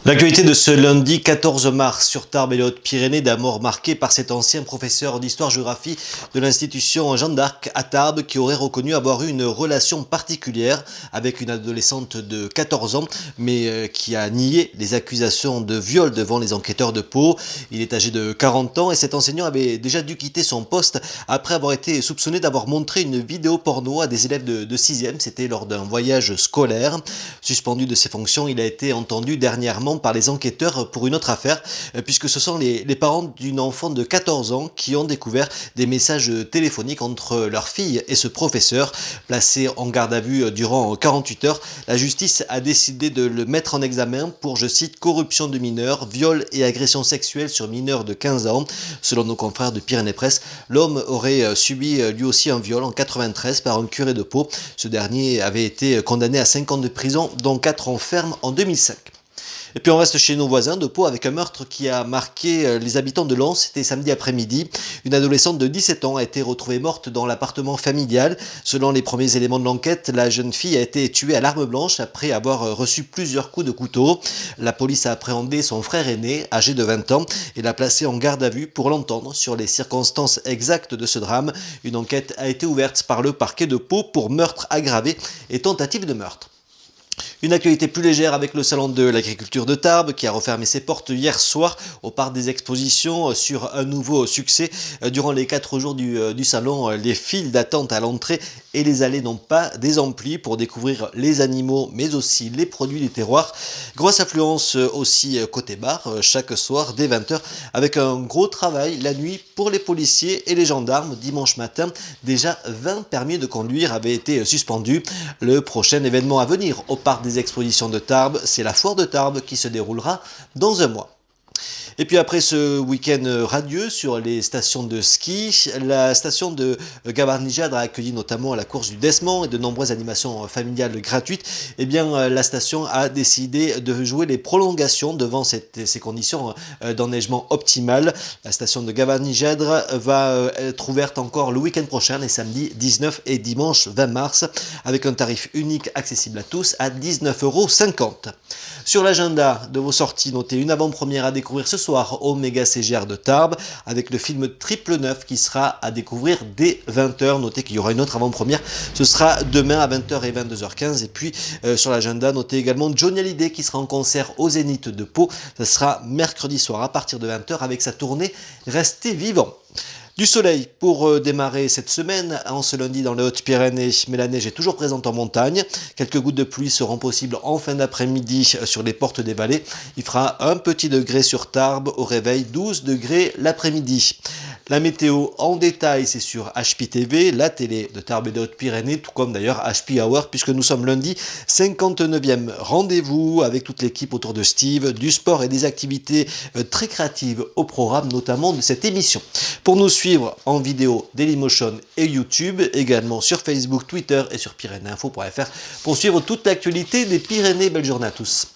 L'actualité de ce lundi 14 mars sur Tarbes et les Hautes-Pyrénées, d'un mort marqué par cet ancien professeur d'histoire-géographie de l'institution Jeanne d'Arc à Tarbes qui aurait reconnu avoir eu une relation particulière avec une adolescente de 14 ans mais qui a nié les accusations de viol devant les enquêteurs de Pau. Il est âgé de 40 ans et cet enseignant avait déjà dû quitter son poste après avoir été soupçonné d'avoir montré une vidéo porno à des élèves de 6e. C'était lors d'un voyage scolaire. Suspendu de ses fonctions, il a été entendu dernièrement par les enquêteurs pour une autre affaire, puisque ce sont les parents d'une enfant de 14 ans qui ont découvert des messages téléphoniques entre leur fille et ce professeur. Placé en garde à vue durant 48 heures, la justice a décidé de le mettre en examen pour, je cite, corruption de mineurs, viol et agression sexuelle sur mineurs de 15 ans. Selon nos confrères de Pyrénées Presse, l'homme aurait subi lui aussi un viol en 93 par un curé de Pau. Ce dernier avait été condamné à 5 ans de prison, dont 4 ans ferme en 2005. Et puis on reste chez nos voisins de Pau avec un meurtre qui a marqué les habitants de Lens. C'était samedi après-midi. Une adolescente de 17 ans a été retrouvée morte dans l'appartement familial. Selon les premiers éléments de l'enquête, la jeune fille a été tuée à l'arme blanche après avoir reçu plusieurs coups de couteau. La police a appréhendé son frère aîné, âgé de 20 ans, et l'a placé en garde à vue pour l'entendre sur les circonstances exactes de ce drame. Une enquête a été ouverte par le parquet de Pau pour meurtre aggravé et tentative de meurtre. Une actualité plus légère avec le salon de l'agriculture de Tarbes qui a refermé ses portes hier soir au parc des expositions sur un nouveau succès. Durant les 4 jours du salon, les files d'attente à l'entrée et les allées n'ont pas désempli pour découvrir les animaux mais aussi les produits du terroir. Grosse affluence aussi côté bar chaque soir dès 20h avec un gros travail la nuit pour les policiers et les gendarmes. Dimanche matin, déjà 20 permis de conduire avaient été suspendus. Le prochain événement à venir au parc des expositions de Tarbes, c'est la foire de Tarbes qui se déroulera dans un mois. Et puis après ce week-end radieux sur les stations de ski, la station de Gavarnie-Gèdre a accueilli notamment la course du Desmond et de nombreuses animations familiales gratuites. Eh bien, la station a décidé de jouer les prolongations devant ces conditions d'enneigement optimales. La station de Gavarnie-Gèdre va être ouverte encore le week-end prochain, les samedis 19 et dimanche 20 mars, avec un tarif unique accessible à tous à 19,50 €. Sur l'agenda de vos sorties, notez une avant-première à découvrir ce soir au Méga CGR de Tarbes avec le film Triple Neuf qui sera à découvrir dès 20h. Notez qu'il y aura une autre avant-première, ce sera demain à 20h et 22h15. Et puis sur l'agenda, notez également Johnny Hallyday qui sera en concert au Zénith de Pau. Ce sera mercredi soir à partir de 20h avec sa tournée Restez vivant. Du soleil pour démarrer cette semaine, en ce lundi dans les Hautes-Pyrénées, mais la neige est toujours présente en montagne. Quelques gouttes de pluie seront possibles en fin d'après-midi sur les portes des vallées. Il fera un petit degré sur Tarbes au réveil, 12 degrés l'après-midi. La météo en détail, c'est sur HPTV, la télé de Tarbes et des Hautes-Pyrénées, tout comme d'ailleurs HP Hour, puisque nous sommes lundi 59e rendez-vous avec toute l'équipe autour de Steve, du sport et des activités très créatives au programme, notamment de cette émission. Pour nous suivre en vidéo, Dailymotion et YouTube, également sur Facebook, Twitter et sur pyrénéeinfo.fr pour suivre toute l'actualité des Pyrénées. Belle journée à tous.